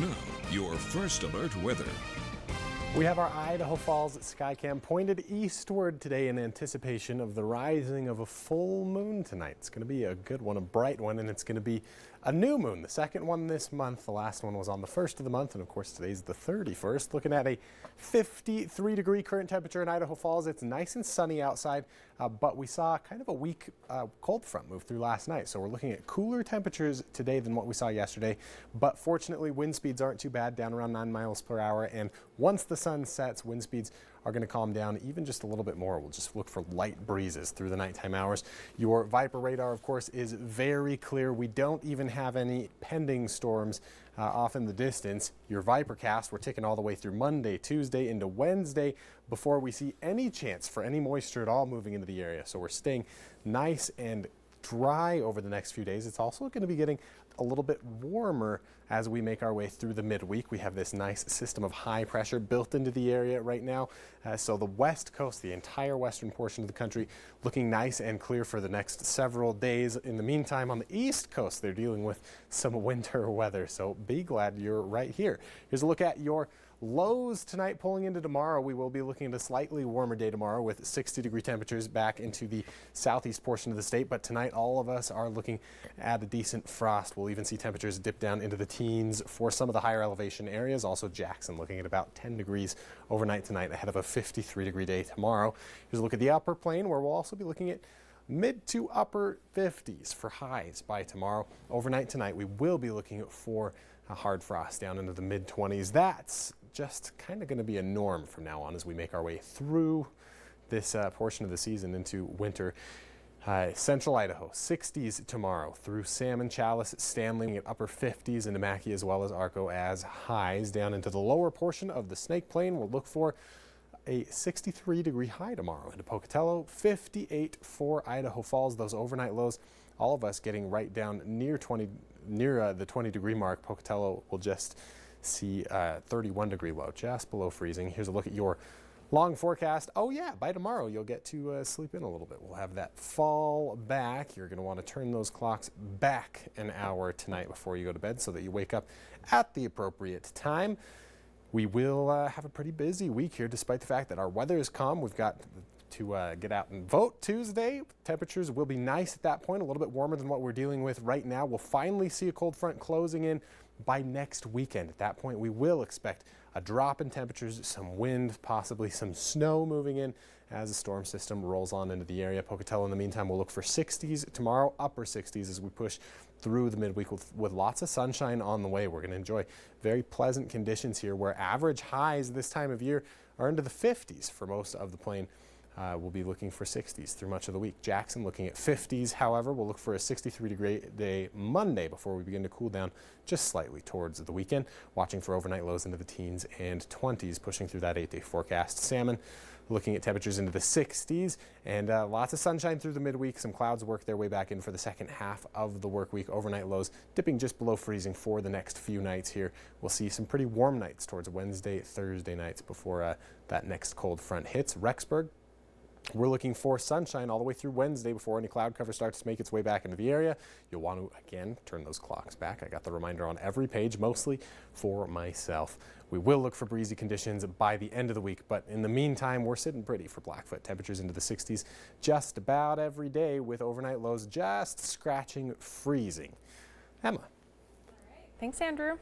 Now, your first alert weather. We have our Idaho Falls Skycam pointed eastward today in anticipation of the rising of a full moon tonight. It's going to be a good one, a bright one, and it's going to be a new moon, the second one this month. The last one was on the 1st of the month, and of course today's the 31st. Looking at a 53-degree current temperature in Idaho Falls. It's nice and sunny outside, but we saw kind of a weak cold front move through last night. So we're looking at cooler temperatures today than what we saw yesterday, but fortunately wind speeds aren't too bad, down around 9 miles per hour, and once the sun sets, wind speeds are going to calm down even just a little bit more. We'll just look for light breezes through the nighttime hours. Your VIPIR radar, of course, is very clear. We don't even have any pending storms off in the distance. Your VIPIR cast, we're ticking all the way through Monday, Tuesday into Wednesday before we see any chance for any moisture at all moving into the area. So we're staying nice and dry over the next few days. It's also going to be getting a little bit warmer as we make our way through the midweek. We have this nice system of high pressure built into the area right now. So the west coast, the entire western portion of the country, looking nice and clear for the next several days. In the meantime, on the east coast, they're dealing with some winter weather. So be glad you're right here. Here's a look at your lows tonight pulling into tomorrow. We will be looking at a slightly warmer day tomorrow with 60-degree temperatures back into the southeast portion of the state. But tonight, all of us are looking at a decent frost. We'll even see temperatures dip down into the teens for some of the higher elevation areas. Also Jackson looking at about 10 degrees overnight tonight ahead of a 53-degree day tomorrow. Here's a look at the upper plain where we'll also be looking at mid to upper 50s for highs by tomorrow. Overnight tonight, we will be looking for a hard frost down into the mid 20s. That's just kind of going to be a norm from now on as we make our way through this portion of the season into winter. Central Idaho, 60s tomorrow through Salmon, Chalice, Stanley at upper 50s, into Mackay as well as Arco as highs. Down into the lower portion of the Snake Plain, we'll look for a 63-degree high tomorrow. Into Pocatello, 58 for Idaho Falls. Those overnight lows, all of us getting right down near the 20-degree mark. Pocatello will just see 31-degree low, just below freezing. Here's a look at your long forecast. Oh yeah, by tomorrow you'll get to sleep in a little bit. We'll have that fall back. You're going to want to turn those clocks back an hour tonight before you go to bed so that you wake up at the appropriate time. We will have a pretty busy week here despite the fact that our weather is calm. We've got to get out and vote Tuesday. Temperatures will be nice at that point, a little bit warmer than what we're dealing with right now. We'll finally see a cold front closing in by next weekend. At that point, we will expect a drop in temperatures, some wind, possibly some snow moving in as the storm system rolls on into the area. Pocatello, in the meantime, will look for 60s tomorrow, upper 60s as we push through the midweek with lots of sunshine on the way. We're going to enjoy very pleasant conditions here where average highs this time of year are into the 50s for most of the plain. We'll be looking for 60s through much of the week. Jackson looking at 50s. However, we'll look for a 63-degree day Monday before we begin to cool down just slightly towards the weekend. Watching for overnight lows into the teens and 20s, pushing through that 8-day forecast. Salmon looking at temperatures into the 60s and lots of sunshine through the midweek. Some clouds work their way back in for the second half of the work week. Overnight lows dipping just below freezing for the next few nights here. We'll see some pretty warm nights towards Wednesday, Thursday nights before that next cold front hits. Rexburg, we're looking for sunshine all the way through Wednesday before any cloud cover starts to make its way back into the area. You'll want to, again, turn those clocks back. I got the reminder on every page, mostly for myself. We will look for breezy conditions by the end of the week, but in the meantime, we're sitting pretty for Blackfoot. Temperatures into the 60s just about every day with overnight lows just scratching freezing. Emma. All right. Thanks, Andrew.